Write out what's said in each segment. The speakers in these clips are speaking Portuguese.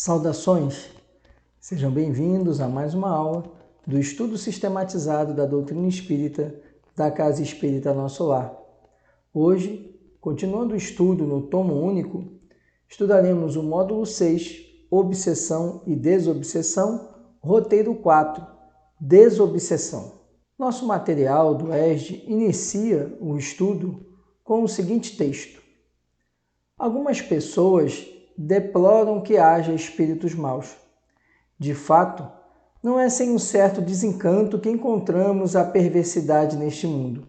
Saudações! Sejam bem-vindos a mais uma aula do estudo sistematizado da doutrina espírita da Casa Espírita Nosso Lar. Hoje, continuando o estudo no tomo único, estudaremos o módulo 6, Obsessão e Desobsessão, roteiro 4, Desobsessão. Nosso material do ESD inicia o estudo com o seguinte texto. Algumas pessoas deploram que haja espíritos maus. De fato, não é sem um certo desencanto que encontramos a perversidade neste mundo,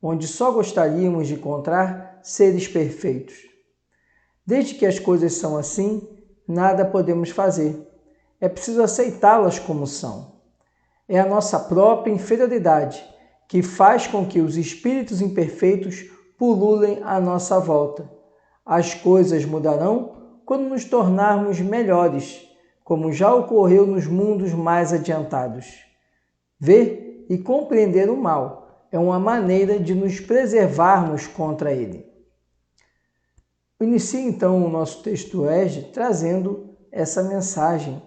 onde só gostaríamos de encontrar seres perfeitos. Desde que as coisas são assim, nada podemos fazer. É preciso aceitá-las como são. É a nossa própria inferioridade que faz com que os espíritos imperfeitos pululem à nossa volta. As coisas mudarão quando nos tornarmos melhores, como já ocorreu nos mundos mais adiantados. Ver e compreender o mal é uma maneira de nos preservarmos contra ele. Inicie então o nosso texto ESD trazendo essa mensagem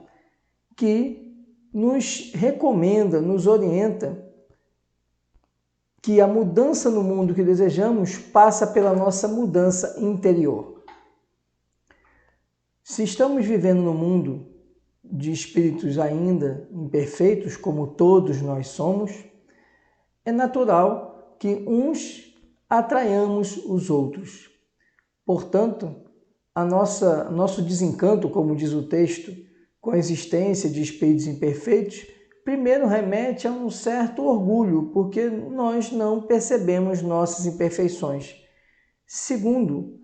que nos recomenda, nos orienta que a mudança no mundo que desejamos passa pela nossa mudança interior. Se estamos vivendo no mundo de espíritos ainda imperfeitos, como todos nós somos, é natural que uns atraiamos os outros. Portanto, nosso desencanto, como diz o texto, com a existência de espíritos imperfeitos, primeiro remete a um certo orgulho, porque nós não percebemos nossas imperfeições. Segundo,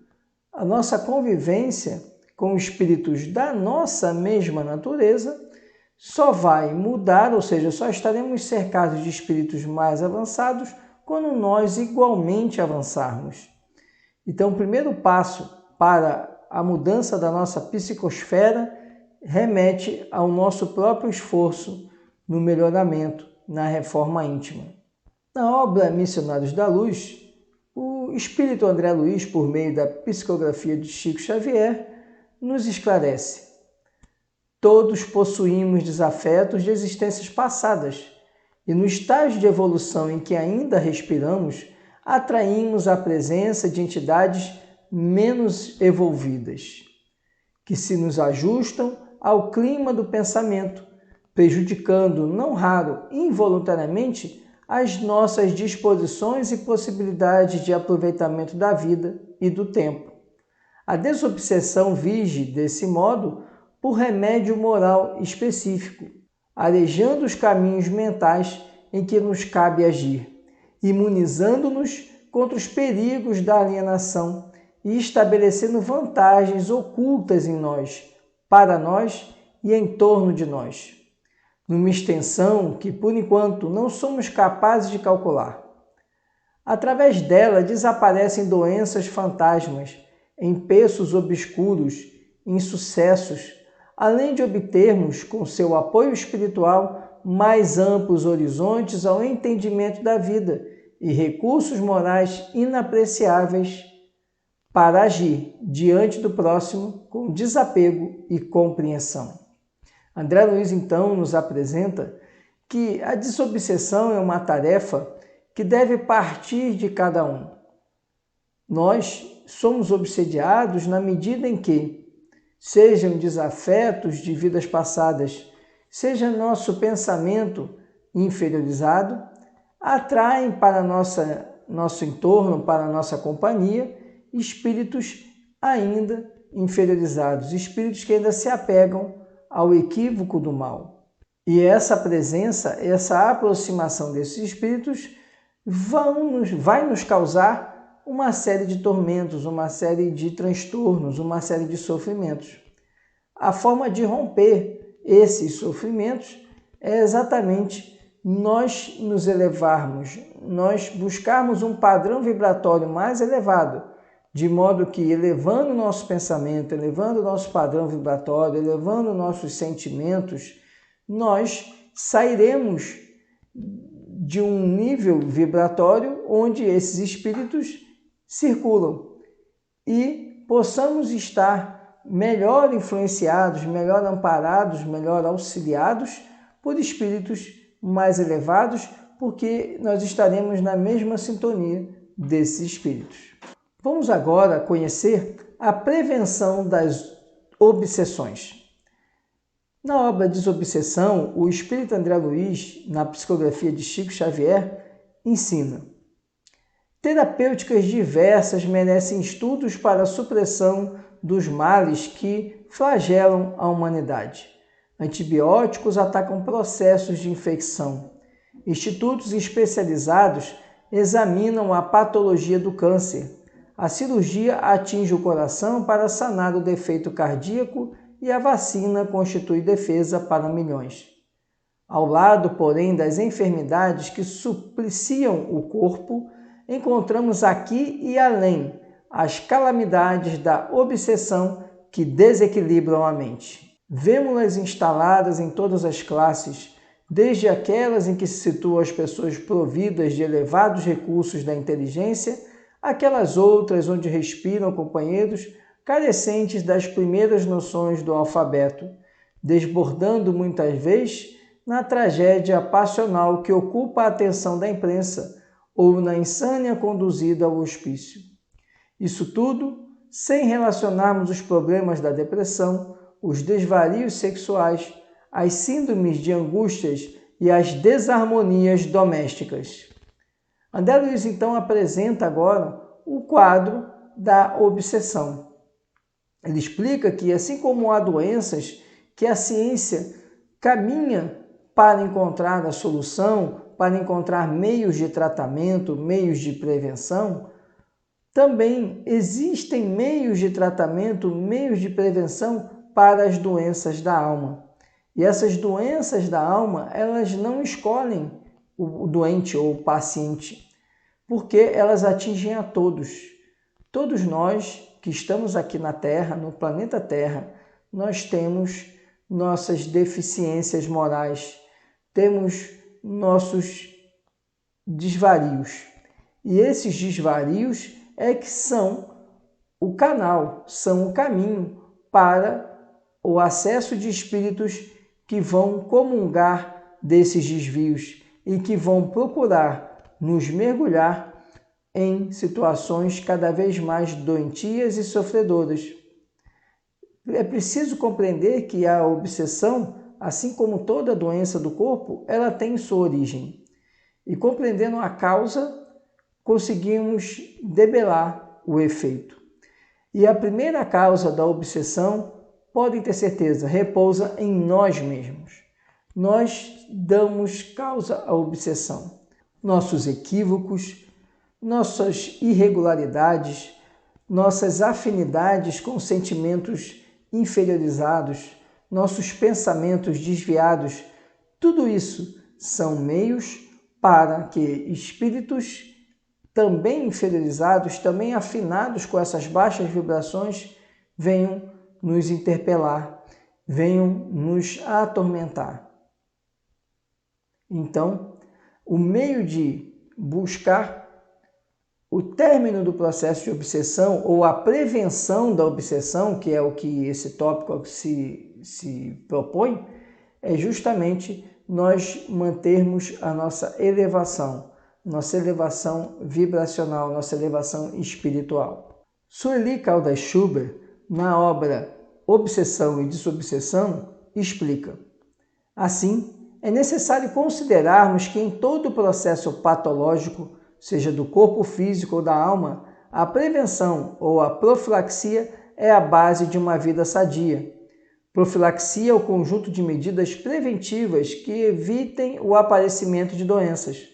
a nossa convivência com espíritos da nossa mesma natureza só vai mudar, ou seja, só estaremos cercados de espíritos mais avançados quando nós igualmente avançarmos. Então, o primeiro passo para a mudança da nossa psicosfera remete ao nosso próprio esforço no melhoramento, na reforma íntima. Na obra Missionários da Luz, o espírito André Luiz, por meio da psicografia de Chico Xavier, nos esclarece. Todos possuímos desafetos de existências passadas e no estágio de evolução em que ainda respiramos, atraímos a presença de entidades menos evolvidas, que se nos ajustam ao clima do pensamento, prejudicando, não raro, involuntariamente, as nossas disposições e possibilidades de aproveitamento da vida e do tempo. A desobsessão vige, desse modo, por remédio moral específico, arejando os caminhos mentais em que nos cabe agir, imunizando-nos contra os perigos da alienação e estabelecendo vantagens ocultas em nós, para nós e em torno de nós, numa extensão que, por enquanto, não somos capazes de calcular. Através dela desaparecem doenças fantasmas, empeços obscuros, insucessos, além de obtermos, com seu apoio espiritual, mais amplos horizontes ao entendimento da vida e recursos morais inapreciáveis para agir diante do próximo com desapego e compreensão. André Luiz, então, nos apresenta que a desobsessão é uma tarefa que deve partir de cada um. Nós somos obsediados na medida em que, sejam desafetos de vidas passadas, seja nosso pensamento inferiorizado, atraem para nosso entorno, para a nossa companhia, espíritos ainda inferiorizados, espíritos que ainda se apegam ao equívoco do mal. E essa presença, essa aproximação desses espíritos vai nos causar uma série de tormentos, uma série de transtornos, uma série de sofrimentos. A forma de romper esses sofrimentos é exatamente nós nos elevarmos, nós buscarmos um padrão vibratório mais elevado, de modo que, elevando o nosso pensamento, elevando o nosso padrão vibratório, elevando nossos sentimentos, nós sairemos de um nível vibratório onde esses espíritos circulam e possamos estar melhor influenciados, melhor amparados, melhor auxiliados por espíritos mais elevados, porque nós estaremos na mesma sintonia desses espíritos. Vamos agora conhecer a prevenção das obsessões. Na obra Desobsessão, o espírito André Luiz, na psicografia de Chico Xavier, ensina: terapêuticas diversas merecem estudos para a supressão dos males que flagelam a humanidade. Antibióticos atacam processos de infecção. Institutos especializados examinam a patologia do câncer. A cirurgia atinge o coração para sanar o defeito cardíaco e a vacina constitui defesa para milhões. Ao lado, porém, das enfermidades que supliciam o corpo, encontramos aqui e além as calamidades da obsessão que desequilibram a mente. Vemo-las instaladas em todas as classes, desde aquelas em que se situam as pessoas providas de elevados recursos da inteligência, aquelas outras onde respiram companheiros carecentes das primeiras noções do alfabeto, desbordando muitas vezes na tragédia passional que ocupa a atenção da imprensa ou na insânia conduzida ao hospício. Isso tudo sem relacionarmos os problemas da depressão, os desvarios sexuais, as síndromes de angústias e as desarmonias domésticas. André Luiz, então, apresenta agora o quadro da obsessão. Ele explica que, assim como há doenças que a ciência caminha para encontrar a solução, para encontrar meios de tratamento, meios de prevenção, também existem meios de tratamento, meios de prevenção para as doenças da alma. E essas doenças da alma, elas não escolhem o doente ou o paciente, porque elas atingem a todos. Todos nós que estamos aqui na Terra, no planeta Terra, nós temos nossas deficiências morais, temos nossos desvarios. E esses desvarios é que são o canal, são o caminho para o acesso de espíritos que vão comungar desses desvios e que vão procurar nos mergulhar em situações cada vez mais doentias e sofredoras. É preciso compreender que a obsessão, assim como toda doença do corpo, ela tem sua origem. E compreendendo a causa, conseguimos debelar o efeito. E a primeira causa da obsessão, podem ter certeza, repousa em nós mesmos. Nós damos causa à obsessão. Nossos equívocos, nossas irregularidades, nossas afinidades com sentimentos inferiorizados, nossos pensamentos desviados, tudo isso são meios para que espíritos também inferiorizados, também afinados com essas baixas vibrações, venham nos interpelar, venham nos atormentar. Então, o meio de buscar o término do processo de obsessão ou a prevenção da obsessão, que é o que esse tópico se propõe, é justamente nós mantermos a nossa elevação vibracional, nossa elevação espiritual. Sueli Caldas Schubert, na obra Obsessão e Desobsessão, explica: assim, é necessário considerarmos que em todo o processo patológico, seja do corpo físico ou da alma, a prevenção ou a profilaxia é a base de uma vida sadia. Profilaxia é o conjunto de medidas preventivas que evitem o aparecimento de doenças.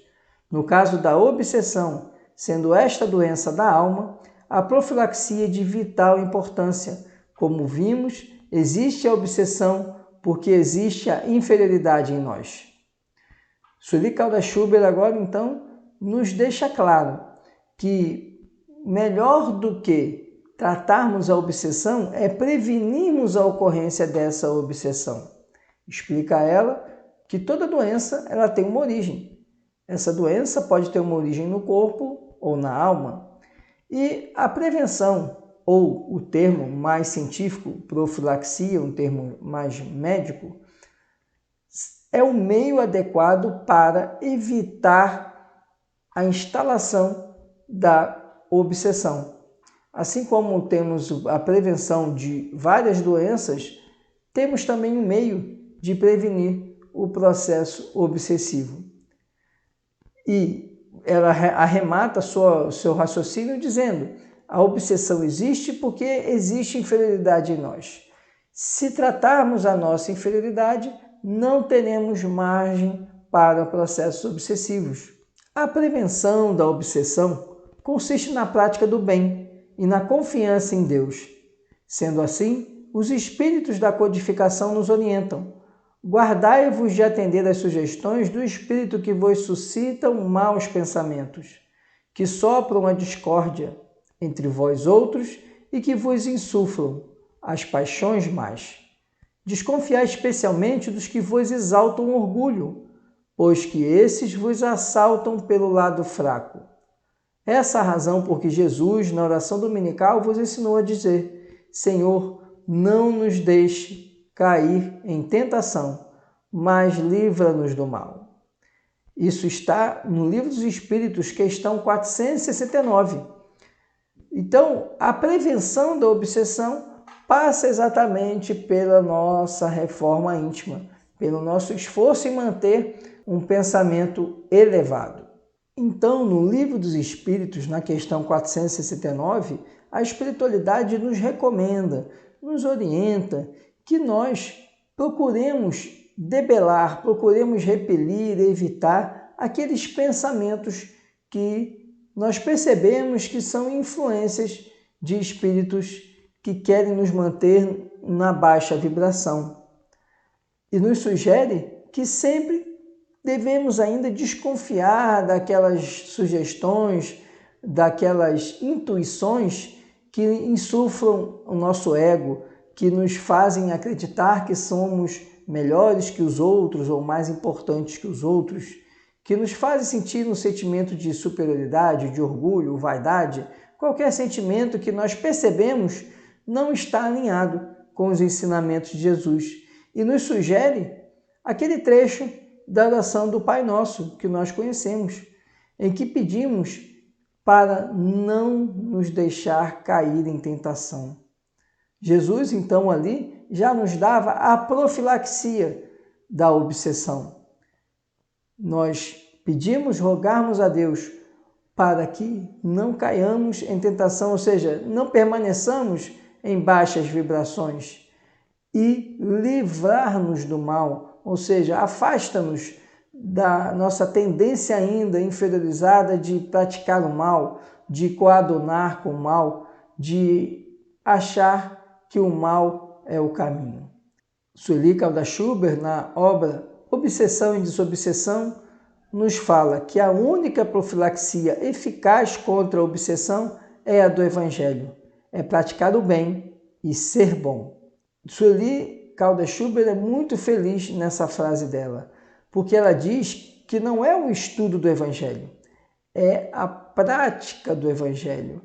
No caso da obsessão, sendo esta doença da alma, a profilaxia é de vital importância. Como vimos, existe a obsessão porque existe a inferioridade em nós. Sueli Caldas Schubert agora, então, nos deixa claro que melhor do que tratarmos a obsessão é prevenirmos a ocorrência dessa obsessão. Explica ela que toda doença ela tem uma origem. Essa doença pode ter uma origem no corpo ou na alma. E a prevenção, ou o termo mais científico, profilaxia, um termo mais médico, é o meio adequado para evitar a instalação da obsessão. Assim como temos a prevenção de várias doenças, temos também um meio de prevenir o processo obsessivo. E ela arremata seu raciocínio dizendo: a obsessão existe porque existe inferioridade em nós. Se tratarmos a nossa inferioridade, não teremos margem para processos obsessivos. A prevenção da obsessão consiste na prática do bem e na confiança em Deus. Sendo assim, os espíritos da codificação nos orientam. Guardai-vos de atender às sugestões do espírito que vos suscitam maus pensamentos, que sopram a discórdia entre vós outros e que vos insuflam as paixões más. Desconfiai especialmente dos que vos exaltam o orgulho, pois que esses vos assaltam pelo lado fraco. Essa é a razão por que Jesus, na oração dominical, vos ensinou a dizer: Senhor, não nos deixe cair em tentação, mas livra-nos do mal. Isso está no Livro dos Espíritos, questão 469. Então, a prevenção da obsessão passa exatamente pela nossa reforma íntima, pelo nosso esforço em manter um pensamento elevado. Então, no Livro dos Espíritos, na questão 469, a espiritualidade nos recomenda, nos orienta que nós procuremos debelar, procuremos repelir, evitar aqueles pensamentos que nós percebemos que são influências de espíritos que querem nos manter na baixa vibração. E nos sugere que sempre devemos ainda desconfiar daquelas sugestões, daquelas intuições que insuflam o nosso ego, que nos fazem acreditar que somos melhores que os outros ou mais importantes que os outros, que nos fazem sentir um sentimento de superioridade, de orgulho, vaidade, qualquer sentimento que nós percebemos não está alinhado com os ensinamentos de Jesus. E nos sugere aquele trecho da oração do Pai Nosso que nós conhecemos, em que pedimos para não nos deixar cair em tentação. Jesus, então, ali já nos dava a profilaxia da obsessão. Nós pedimos, rogarmos a Deus para que não caiamos em tentação, ou seja, não permaneçamos em baixas vibrações e livrar-nos do mal, ou seja, afasta-nos da nossa tendência ainda inferiorizada de praticar o mal, de coadunar com o mal, de achar que o mal é o caminho. Sueli Caldas-Schubert, na obra Obsessão e Desobsessão, nos fala que a única profilaxia eficaz contra a obsessão é a do Evangelho, é praticar o bem e ser bom. Sueli Caldas-Schubert é muito feliz nessa frase dela, porque ela diz que não é o estudo do Evangelho, é a prática do Evangelho.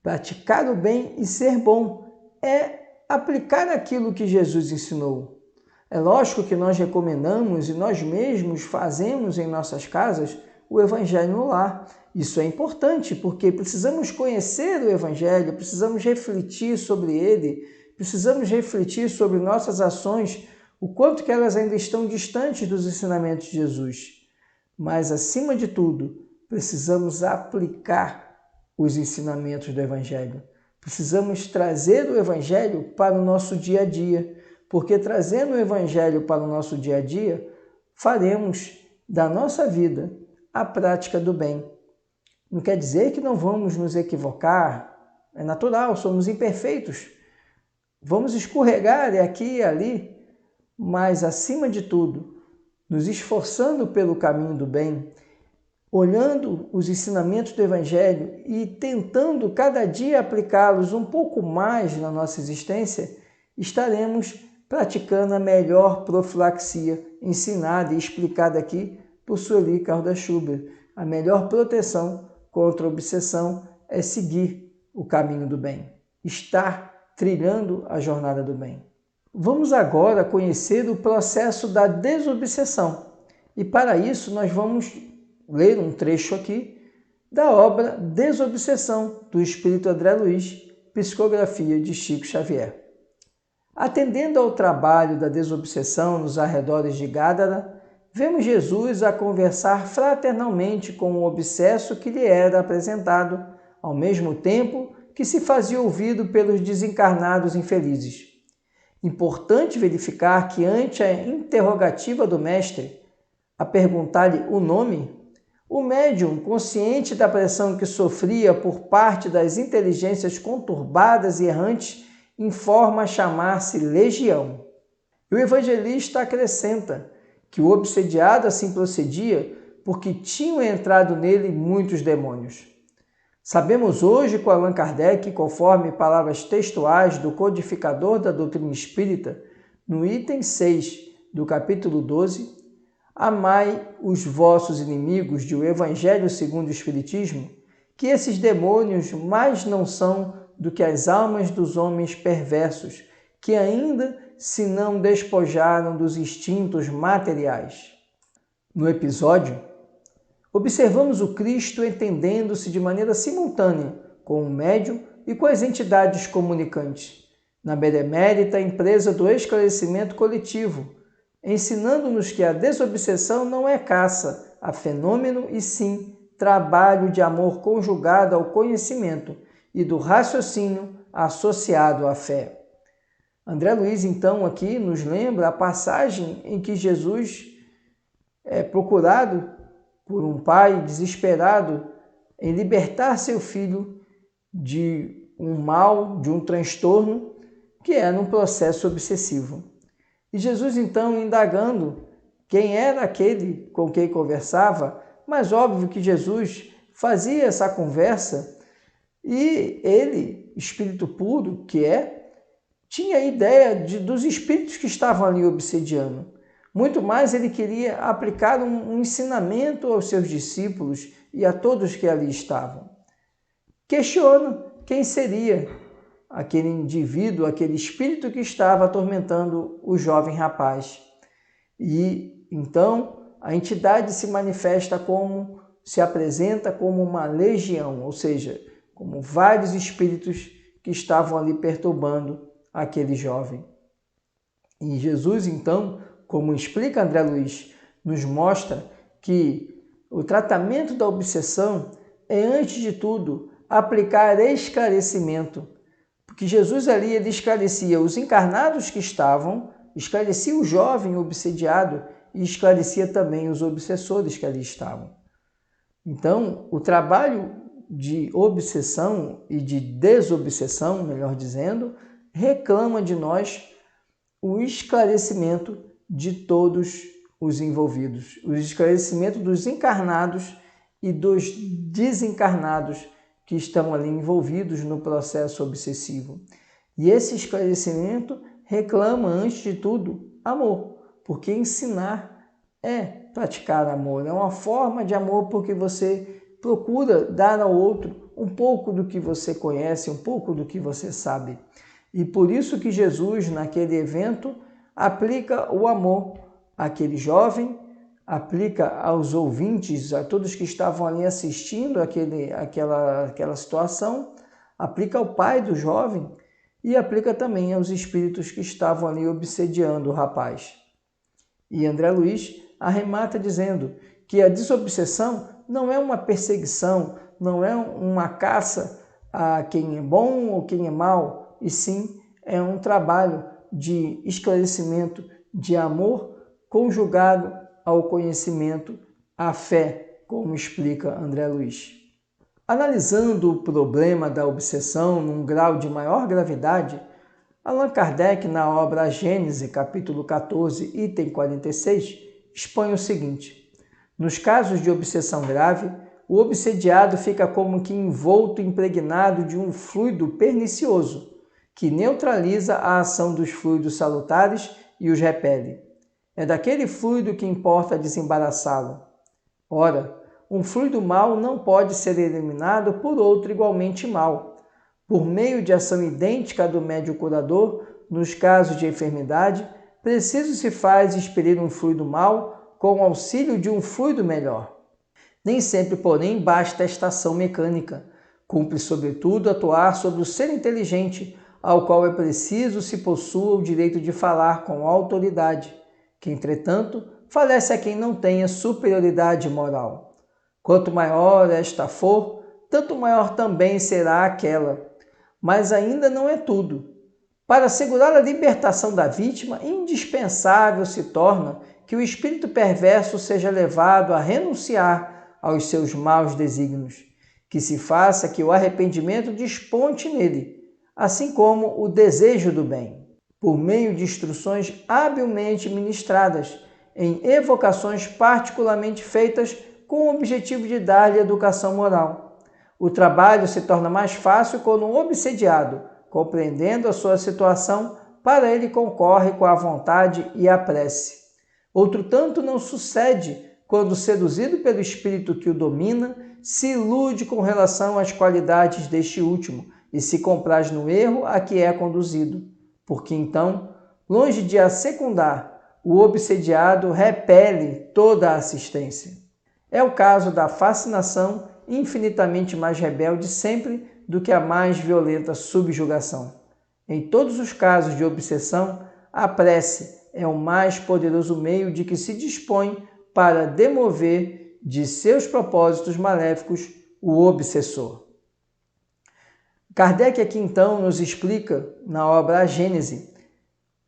Praticar o bem e ser bom é aplicar aquilo que Jesus ensinou. É lógico que nós recomendamos e nós mesmos fazemos em nossas casas o Evangelho no lar. Isso é importante porque precisamos conhecer o Evangelho, precisamos refletir sobre ele, precisamos refletir sobre nossas ações, o quanto que elas ainda estão distantes dos ensinamentos de Jesus. Mas, acima de tudo, precisamos aplicar os ensinamentos do Evangelho. Precisamos trazer o Evangelho para o nosso dia a dia, porque trazendo o Evangelho para o nosso dia a dia, faremos da nossa vida a prática do bem. Não quer dizer que não vamos nos equivocar, é natural, somos imperfeitos. Vamos escorregar aqui e ali, mas, acima de tudo, nos esforçando pelo caminho do bem, olhando os ensinamentos do Evangelho e tentando cada dia aplicá-los um pouco mais na nossa existência, estaremos praticando a melhor profilaxia ensinada e explicada aqui por Sueli Caldas-Schubert. A melhor proteção contra a obsessão é seguir o caminho do bem. estar trilhando a jornada do bem. Vamos agora conhecer o processo da desobsessão. E para isso nós vamos ler um trecho aqui da obra Desobsessão, do Espírito André Luiz, psicografia de Chico Xavier. Atendendo ao trabalho da desobsessão nos arredores de Gádara, vemos Jesus a conversar fraternalmente com o obsesso que lhe era apresentado, ao mesmo tempo que se fazia ouvido pelos desencarnados infelizes. Importante verificar que ante a interrogativa do mestre, a perguntar-lhe o nome, o médium, consciente da pressão que sofria por parte das inteligências conturbadas e errantes, informa chamar-se Legião. E o evangelista acrescenta que o obsediado assim procedia porque tinham entrado nele muitos demônios. Sabemos hoje com Allan Kardec, conforme palavras textuais do codificador da doutrina espírita, no item 6 do capítulo 12, amai os vossos inimigos de O Evangelho segundo o Espiritismo, que esses demônios mais não são do que as almas dos homens perversos, que ainda se não despojaram dos instintos materiais. No episódio, observamos o Cristo entendendo-se de maneira simultânea com o médium e com as entidades comunicantes, na benemérita empresa do esclarecimento coletivo, ensinando-nos que a desobsessão não é caça a fenômeno e sim trabalho de amor conjugado ao conhecimento e do raciocínio associado à fé. André Luiz, então, aqui nos lembra a passagem em que Jesus é procurado por um pai desesperado em libertar seu filho de um mal, de um transtorno, que era um processo obsessivo. E Jesus, então, indagando quem era aquele com quem conversava, mas óbvio que Jesus fazia essa conversa e ele, espírito puro que é, tinha a ideia dos espíritos que estavam ali obsediando. Muito mais ele queria aplicar um ensinamento aos seus discípulos e a todos que ali estavam. Questiona quem seria aquele indivíduo, aquele espírito que estava atormentando o jovem rapaz. E então a entidade se apresenta como uma legião, ou seja, como vários espíritos que estavam ali perturbando aquele jovem. E Jesus, então, como explica André Luiz, nos mostra que o tratamento da obsessão é, antes de tudo, aplicar esclarecimento. Porque Jesus ali ele esclarecia os encarnados que estavam, esclarecia o jovem obsediado e esclarecia também os obsessores que ali estavam. Então, o trabalho de obsessão e de desobsessão, melhor dizendo, reclama de nós o esclarecimento de todos os envolvidos, o esclarecimento dos encarnados e dos desencarnados que estão ali envolvidos no processo obsessivo. E esse esclarecimento reclama, antes de tudo, amor, porque ensinar é praticar amor, é uma forma de amor porque você procura dar ao outro um pouco do que você conhece, um pouco do que você sabe. E por isso que Jesus, naquele evento, aplica o amor àquele jovem, aplica aos ouvintes, a todos que estavam ali assistindo aquela situação, aplica ao pai do jovem e aplica também aos espíritos que estavam ali obsediando o rapaz. E André Luiz arremata dizendo que a desobsessão não é uma perseguição, não é uma caça a quem é bom ou quem é mau, e sim é um trabalho de esclarecimento, de amor conjugado ao conhecimento, à fé, como explica André Luiz. Analisando o problema da obsessão num grau de maior gravidade, Allan Kardec, na obra A Gênese, capítulo 14, item 46, expõe o seguinte: nos casos de obsessão grave, o obsediado fica como que envolto, impregnado de um fluido pernicioso, que neutraliza a ação dos fluidos salutares e os repele. É daquele fluido que importa desembaraçá-lo. Ora, um fluido mau não pode ser eliminado por outro igualmente mau, Por meio de ação idêntica à do médium curador, nos casos de enfermidade, preciso se faz expelir um fluido mau com o auxílio de um fluido melhor. Nem sempre, porém, basta esta ação mecânica. Cumpre, sobretudo, atuar sobre o ser inteligente, ao qual é preciso se possua o direito de falar com autoridade, que, entretanto, falece a quem não tenha superioridade moral. Quanto maior esta for, tanto maior também será aquela. Mas ainda não é tudo. Para assegurar a libertação da vítima, indispensável se torna que o espírito perverso seja levado a renunciar aos seus maus desígnios, que se faça que o arrependimento desponte nele, assim como o desejo do bem, por meio de instruções habilmente ministradas, em evocações particularmente feitas com o objetivo de dar-lhe educação moral. O trabalho se torna mais fácil quando o obsediado, compreendendo a sua situação, para ele concorre com a vontade e a prece. Outro tanto não sucede quando, seduzido pelo espírito que o domina, se ilude com relação às qualidades deste último e se compraz no erro a que é conduzido, porque então, longe de assecundar, o obsediado repele toda a assistência. É o caso da fascinação, infinitamente mais rebelde sempre do que a mais violenta subjugação. Em todos os casos de obsessão, a prece é o mais poderoso meio de que se dispõe para demover de seus propósitos maléficos o obsessor. Kardec aqui então nos explica, na obra A Gênese,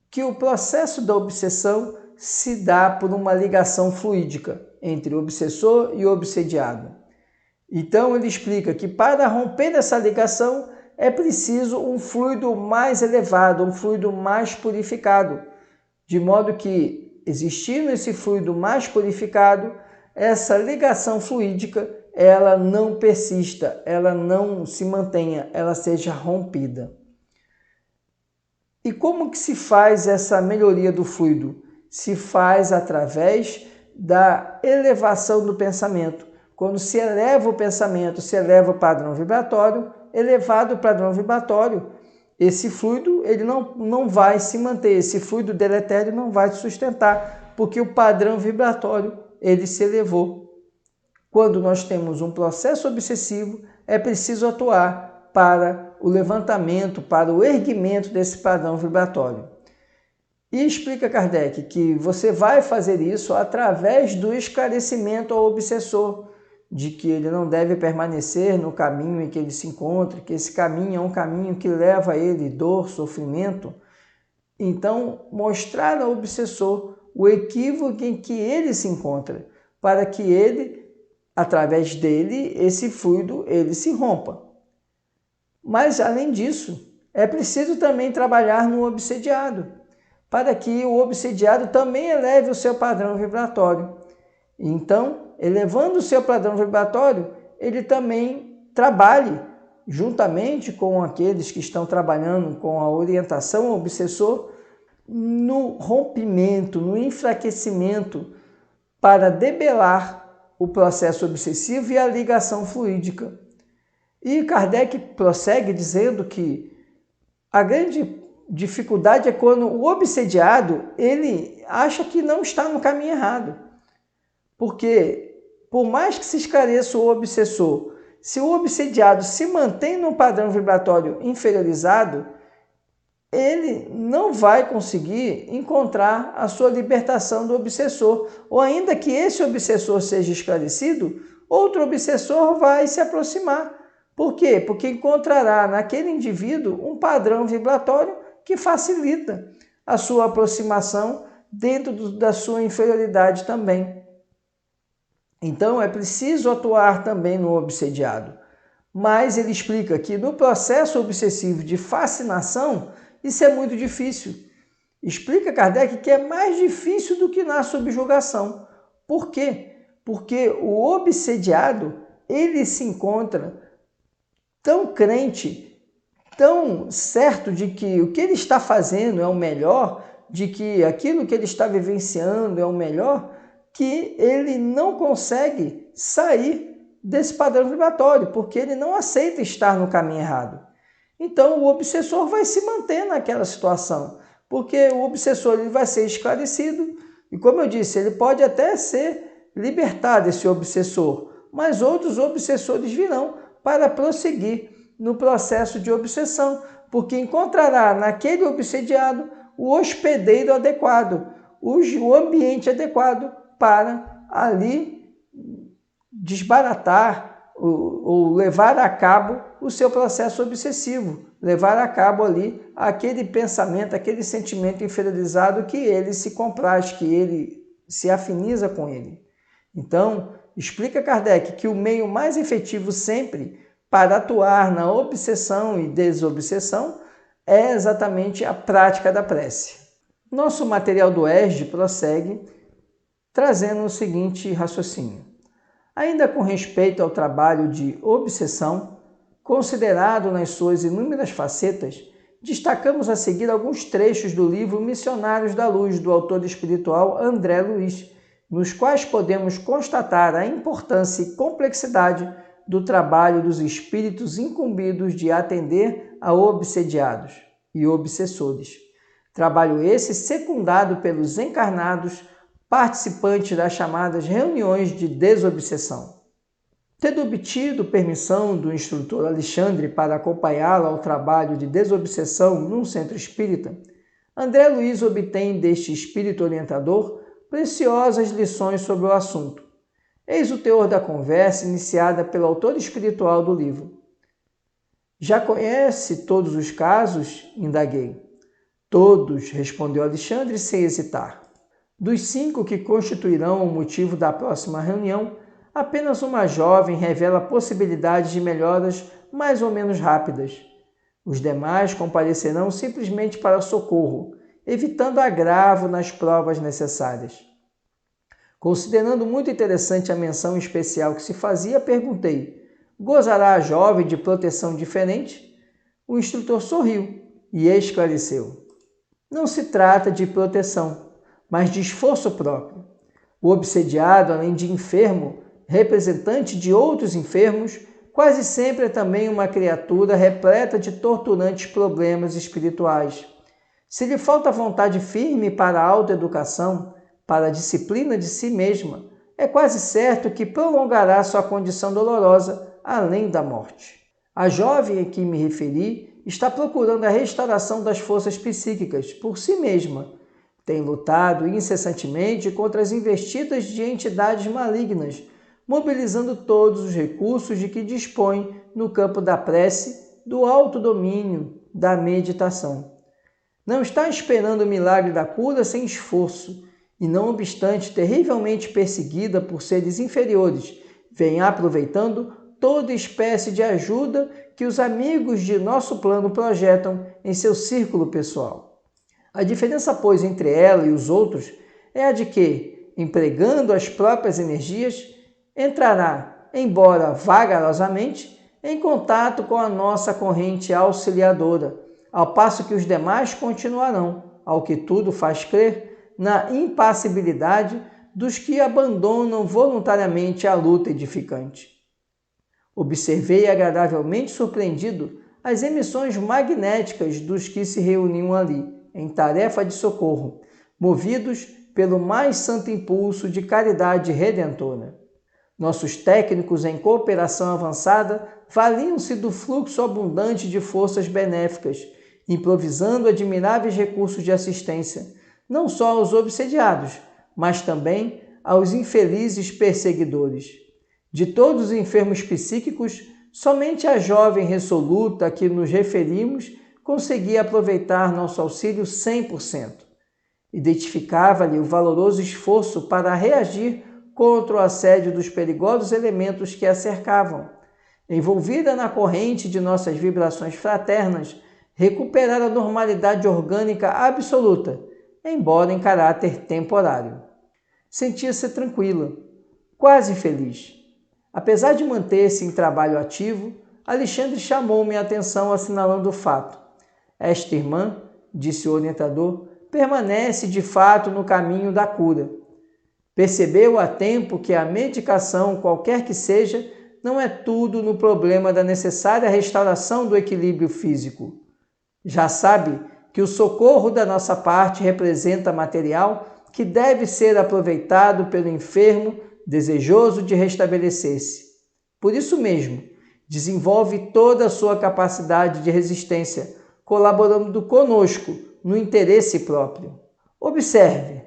que o processo da obsessão se dá por uma ligação fluídica entre o obsessor e o obsediado. Então ele explica que para romper essa ligação é preciso um fluido mais elevado, um fluido mais purificado, de modo que, existindo esse fluido mais purificado, essa ligação fluídica ela não persista, ela não se mantenha, ela seja rompida. E como que se faz essa melhoria do fluido? Se faz através da elevação do pensamento. Quando se eleva o pensamento, se eleva o padrão vibratório, elevado o padrão vibratório, esse fluido ele não vai se manter, esse fluido deletério não vai se sustentar, porque o padrão vibratório ele se elevou. Quando nós temos um processo obsessivo, é preciso atuar para o levantamento, para o erguimento desse padrão vibratório. E explica Kardec que você vai fazer isso através do esclarecimento ao obsessor, de que ele não deve permanecer no caminho em que ele se encontra, que esse caminho é um caminho que leva a ele dor, sofrimento. Então, mostrar ao obsessor o equívoco em que ele se encontra, para que ele, através dele, esse fluido, ele se rompa. Mas, além disso, é preciso também trabalhar no obsediado, para que o obsediado também eleve o seu padrão vibratório. Então, elevando o seu padrão vibratório, ele também trabalhe juntamente com aqueles que estão trabalhando com a orientação ao obsessor no rompimento, no enfraquecimento, para debelar o processo obsessivo e a ligação fluídica. E Kardec prossegue dizendo que a grande dificuldade é quando o obsediado ele acha que não está no caminho errado. Porque, por mais que se esclareça o obsessor, se o obsediado se mantém num padrão vibratório inferiorizado, ele não vai conseguir encontrar a sua libertação do obsessor. Ou ainda que esse obsessor seja esclarecido, outro obsessor vai se aproximar. Por quê? Porque encontrará naquele indivíduo um padrão vibratório que facilita a sua aproximação dentro da sua inferioridade também. Então, é preciso atuar também no obsediado. Mas ele explica que no processo obsessivo de fascinação, isso é muito difícil. Explica Kardec que é mais difícil do que na subjugação. Por quê? Porque o obsediado, ele se encontra tão crente, tão certo de que o que ele está fazendo é o melhor, de que aquilo que ele está vivenciando é o melhor, que ele não consegue sair desse padrão vibratório, porque ele não aceita estar no caminho errado. então o obsessor vai se manter naquela situação, porque o obsessor ele vai ser esclarecido e, como eu disse, ele pode até ser libertado, esse obsessor, mas outros obsessores virão para prosseguir no processo de obsessão, porque encontrará naquele obsediado o hospedeiro adequado, o ambiente adequado para ali desbaratar ou levar a cabo o seu processo obsessivo, levar a cabo ali aquele pensamento, aquele sentimento inferiorizado que ele se compraz, que ele se afiniza com ele. Então, explica Kardec que o meio mais efetivo sempre para atuar na obsessão e desobsessão é exatamente a prática da prece. Nosso material do ESD prossegue trazendo o seguinte raciocínio. Ainda com respeito ao trabalho de obsessão, considerado nas suas inúmeras facetas, destacamos a seguir alguns trechos do livro Missionários da Luz, do autor espiritual André Luiz, nos quais podemos constatar a importância e complexidade do trabalho dos espíritos incumbidos de atender a obsediados e obsessores. Trabalho esse secundado pelos encarnados participantes das chamadas reuniões de desobsessão. Tendo obtido permissão do instrutor Alexandre para acompanhá-lo ao trabalho de desobsessão num centro espírita, André Luiz obtém deste espírito orientador preciosas lições sobre o assunto. Eis o teor da conversa iniciada pelo autor espiritual do livro. Já conhece todos os casos? Indaguei. Todos, respondeu Alexandre sem hesitar. Dos 5 que constituirão o motivo da próxima reunião, apenas uma jovem revela possibilidades de melhoras mais ou menos rápidas. Os demais comparecerão simplesmente para socorro, evitando agravo nas provas necessárias. Considerando muito interessante a menção especial que se fazia, perguntei: gozará a jovem de proteção diferente? O instrutor sorriu e esclareceu: não se trata de proteção, mas de esforço próprio. O obsediado, além de enfermo, representante de outros enfermos, quase sempre é também uma criatura repleta de torturantes problemas espirituais. Se lhe falta vontade firme para a autoeducação, para a disciplina de si mesma, é quase certo que prolongará sua condição dolorosa além da morte. A jovem a que me referi está procurando a restauração das forças psíquicas por si mesma. Tem lutado incessantemente contra as investidas de entidades malignas, mobilizando todos os recursos de que dispõe no campo da prece, do autodomínio, da meditação. Não está esperando o milagre da cura sem esforço, e não obstante terrivelmente perseguida por seres inferiores, vem aproveitando toda espécie de ajuda que os amigos de nosso plano projetam em seu círculo pessoal. A diferença, pois, entre ela e os outros é a de que, empregando as próprias energias, entrará, embora vagarosamente, em contato com a nossa corrente auxiliadora, ao passo que os demais continuarão, ao que tudo faz crer, na impassibilidade dos que abandonam voluntariamente a luta edificante. Observei agradavelmente surpreendido as emissões magnéticas dos que se reuniam ali, em tarefa de socorro, movidos pelo mais santo impulso de caridade redentora. Nossos técnicos em cooperação avançada valiam-se do fluxo abundante de forças benéficas, improvisando admiráveis recursos de assistência, não só aos obsediados, mas também aos infelizes perseguidores. De todos os enfermos psíquicos, somente a jovem resoluta a que nos referimos conseguia aproveitar nosso auxílio 100%. Identificava-lhe o valoroso esforço para reagir contra o assédio dos perigosos elementos que a cercavam. Envolvida na corrente de nossas vibrações fraternas, recuperar a normalidade orgânica absoluta, embora em caráter temporário. Sentia-se tranquila, quase feliz. Apesar de manter-se em trabalho ativo, Alexandre chamou-me a atenção assinalando o fato. Esta irmã, disse o orientador, permanece de fato no caminho da cura. Percebeu a tempo que a medicação, qualquer que seja, não é tudo no problema da necessária restauração do equilíbrio físico. Já sabe que o socorro da nossa parte representa material que deve ser aproveitado pelo enfermo desejoso de restabelecer-se. Por isso mesmo, desenvolve toda a sua capacidade de resistência, colaborando conosco no interesse próprio. Observe.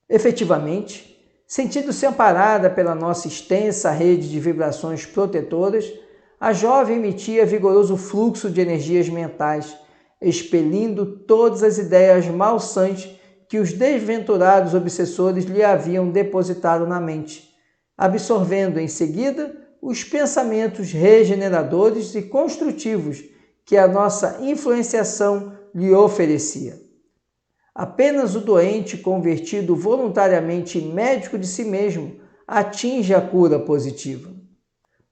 Efetivamente, sentindo-se amparada pela nossa extensa rede de vibrações protetoras, a jovem emitia vigoroso fluxo de energias mentais, expelindo todas as ideias malsantes que os desventurados obsessores lhe haviam depositado na mente, absorvendo em seguida os pensamentos regeneradores e construtivos que a nossa influenciação lhe oferecia. Apenas o doente convertido voluntariamente médico de si mesmo atinge a cura positiva.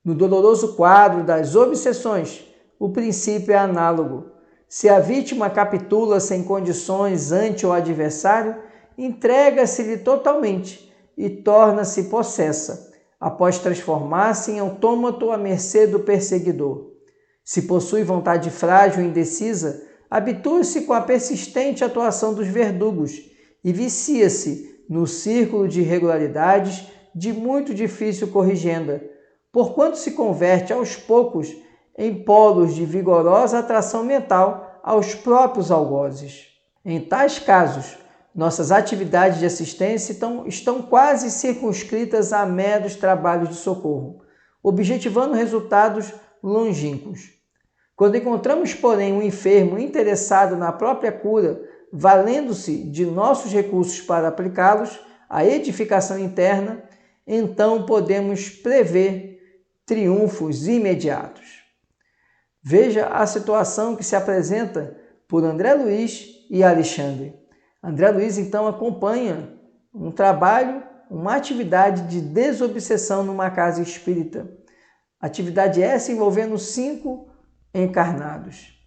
No doloroso quadro das obsessões, o princípio é análogo. Se a vítima capitula sem condições ante o adversário, entrega-se-lhe totalmente e torna-se possessa, após transformar-se em autômato à mercê do perseguidor. Se possui vontade frágil e indecisa, habitua-se com a persistente atuação dos verdugos e vicia-se no círculo de irregularidades de muito difícil corrigenda, porquanto se converte aos poucos em polos de vigorosa atração mental aos próprios algozes. Em tais casos, nossas atividades de assistência estão quase circunscritas a meros trabalhos de socorro, objetivando resultados longínquos. Quando encontramos, porém, um enfermo interessado na própria cura, valendo-se de nossos recursos para aplicá-los à edificação interna, então podemos prever triunfos imediatos. Veja a situação que se apresenta por André Luiz e Alexandre. André Luiz, então, acompanha um trabalho, uma atividade de desobsessão numa casa espírita. Atividade essa envolvendo 5 encarnados.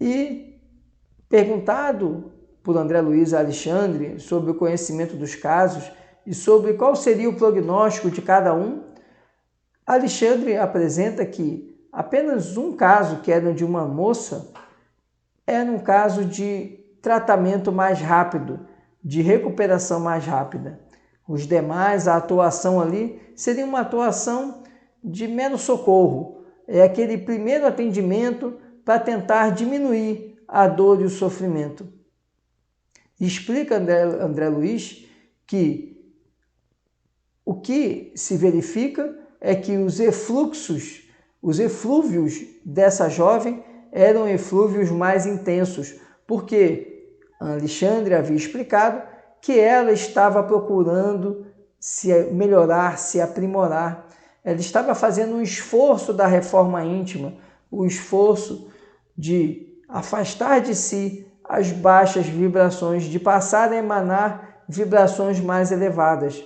E perguntado por André Luiz e Alexandre sobre o conhecimento dos casos e sobre qual seria o prognóstico de cada um, Alexandre apresenta que apenas um caso, que era de uma moça, era um caso de tratamento mais rápido, de recuperação mais rápida. Os demais, a atuação ali, seria uma atuação de mero socorro. É aquele primeiro atendimento para tentar diminuir a dor e o sofrimento. Explica André Luiz que o que se verifica é que os eflúvios dessa jovem eram eflúvios mais intensos, porque Alexandre havia explicado que ela estava procurando se melhorar, se aprimorar. Ela estava fazendo um esforço da reforma íntima, o esforço de afastar de si as baixas vibrações, de passar a emanar vibrações mais elevadas.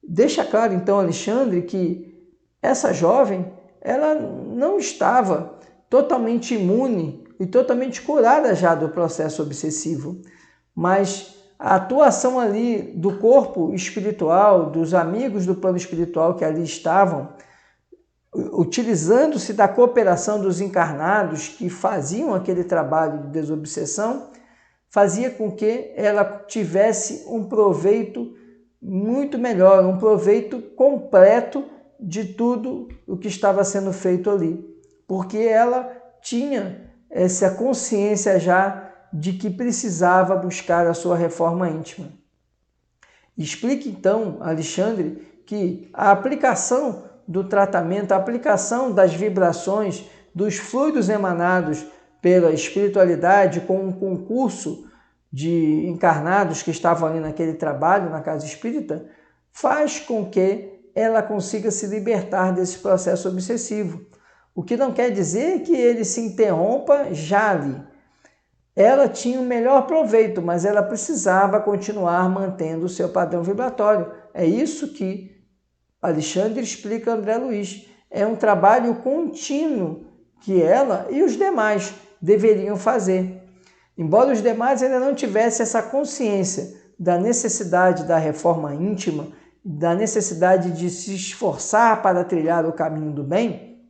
Deixa claro, então, Alexandre, que essa jovem ela não estava totalmente imune e totalmente curada já do processo obsessivo, mas a atuação ali do corpo espiritual, dos amigos do plano espiritual que ali estavam, utilizando-se da cooperação dos encarnados que faziam aquele trabalho de desobsessão, fazia com que ela tivesse um proveito muito melhor, um proveito completo de tudo o que estava sendo feito ali, porque ela tinha essa consciência já de que precisava buscar a sua reforma íntima. Explique então, Alexandre, que a aplicação do tratamento, a aplicação das vibrações, dos fluidos emanados pela espiritualidade com um concurso de encarnados que estavam ali naquele trabalho, na casa espírita, faz com que ela consiga se libertar desse processo obsessivo. O que não quer dizer que ele se interrompa já ali. Ela tinha o melhor proveito, mas ela precisava continuar mantendo o seu padrão vibratório. É isso que Alexandre explica a André Luiz. É um trabalho contínuo que ela e os demais deveriam fazer. Embora os demais ainda não tivessem essa consciência da necessidade da reforma íntima da necessidade de se esforçar para trilhar o caminho do bem,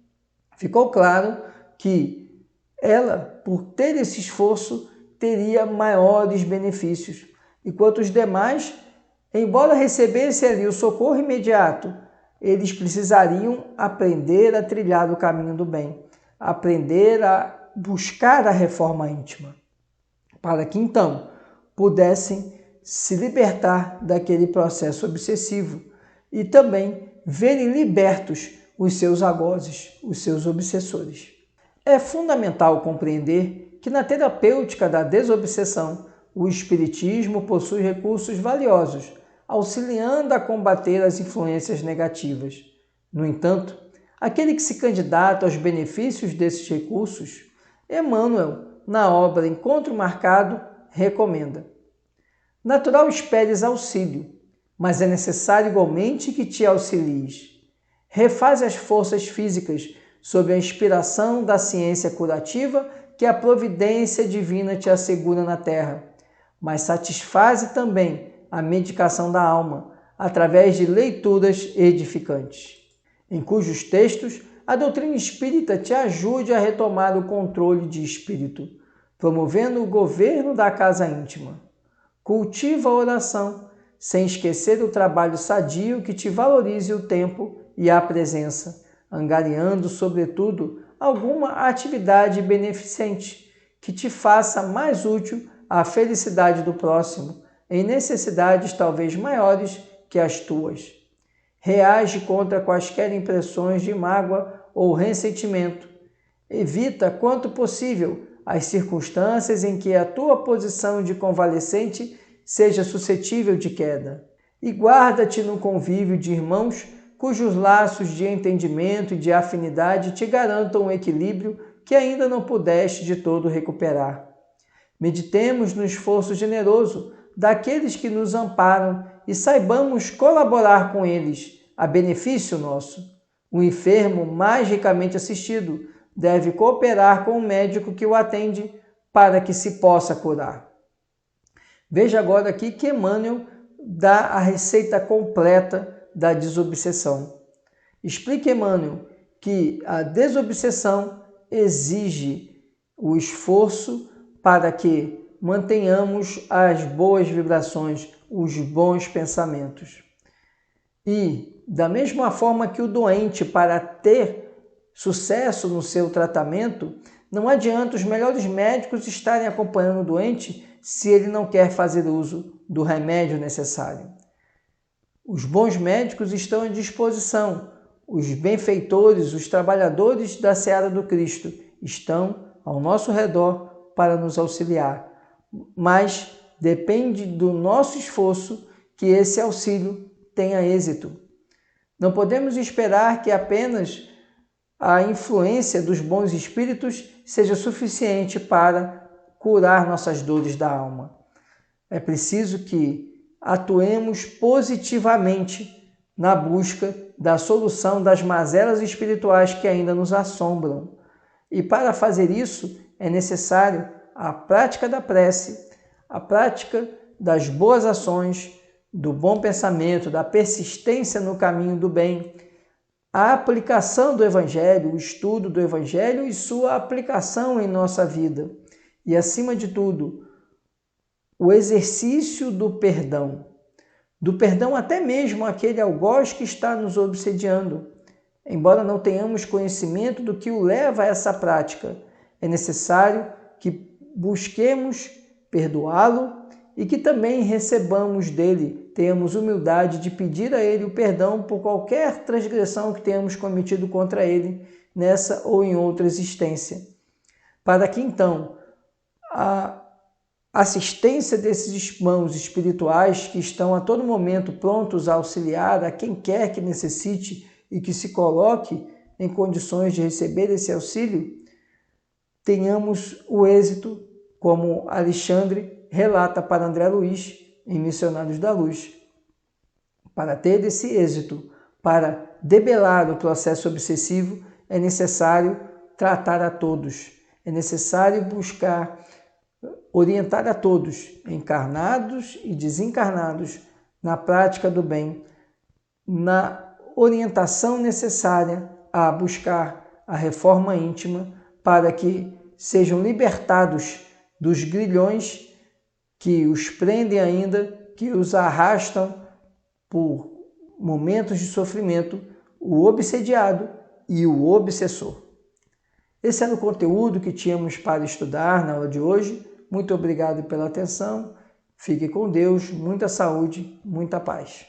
ficou claro que ela, por ter esse esforço, teria maiores benefícios, enquanto os demais, embora recebessem ali o socorro imediato, eles precisariam aprender a trilhar o caminho do bem, aprender a buscar a reforma íntima, para que então pudessem se libertar daquele processo obsessivo e também verem libertos os seus algozes, os seus obsessores. É fundamental compreender que na terapêutica da desobsessão, o Espiritismo possui recursos valiosos, auxiliando a combater as influências negativas. No entanto, aquele que se candidata aos benefícios desses recursos, Emmanuel, na obra Encontro Marcado, recomenda: natural esperes auxílio, mas é necessário igualmente que te auxilies. Refaze as forças físicas sob a inspiração da ciência curativa que a providência divina te assegura na terra, mas satisfaze também a medicação da alma, através de leituras edificantes, em cujos textos a doutrina espírita te ajude a retomar o controle de espírito, promovendo o governo da casa íntima. Cultiva a oração, sem esquecer o trabalho sadio que te valorize o tempo e a presença, angariando, sobretudo, alguma atividade beneficente que te faça mais útil à felicidade do próximo, em necessidades talvez maiores que as tuas. Reage contra quaisquer impressões de mágoa ou ressentimento. Evita, quanto possível, as circunstâncias em que a tua posição de convalescente seja suscetível de queda. E guarda-te no convívio de irmãos cujos laços de entendimento e de afinidade te garantam um equilíbrio que ainda não pudeste de todo recuperar. Meditemos no esforço generoso daqueles que nos amparam e saibamos colaborar com eles, a benefício nosso. O enfermo, mais ricamente assistido, deve cooperar com o médico que o atende para que se possa curar. Veja agora aqui que Emmanuel dá a receita completa da desobsessão. Explica Emmanuel que a desobsessão exige o esforço para que mantenhamos as boas vibrações, os bons pensamentos. E, da mesma forma que o doente, para ter sucesso no seu tratamento, não adianta os melhores médicos estarem acompanhando o doente se ele não quer fazer uso do remédio necessário. Os bons médicos estão à disposição, os benfeitores, os trabalhadores da seara do Cristo estão ao nosso redor para nos auxiliar, mas depende do nosso esforço que esse auxílio tenha êxito. Não podemos esperar que apenas a influência dos bons espíritos seja suficiente para curar nossas dores da alma. É preciso que atuemos positivamente na busca da solução das mazelas espirituais que ainda nos assombram. E para fazer isso é necessário a prática da prece, a prática das boas ações, do bom pensamento, da persistência no caminho do bem, a aplicação do Evangelho, o estudo do Evangelho e sua aplicação em nossa vida. E, acima de tudo, o exercício do perdão até mesmo aquele algoz que está nos obsediando. Embora não tenhamos conhecimento do que o leva a essa prática, é necessário que busquemos perdoá-lo e que também recebamos dele, tenhamos humildade de pedir a ele o perdão por qualquer transgressão que tenhamos cometido contra ele nessa ou em outra existência, para que então a assistência desses irmãos espirituais que estão a todo momento prontos a auxiliar a quem quer que necessite e que se coloque em condições de receber esse auxílio, tenhamos o êxito, como Alexandre relata para André Luiz em Missionários da Luz. Para ter esse êxito, para debelar o processo obsessivo, é necessário tratar a todos, é necessário buscar orientar a todos, encarnados e desencarnados, na prática do bem, na orientação necessária a buscar a reforma íntima para que sejam libertados dos grilhões que os prendem ainda, que os arrastam por momentos de sofrimento, o obsediado e o obsessor. Esse era o conteúdo que tínhamos para estudar na aula de hoje. Muito obrigado pela atenção. Fique com Deus, muita saúde, muita paz.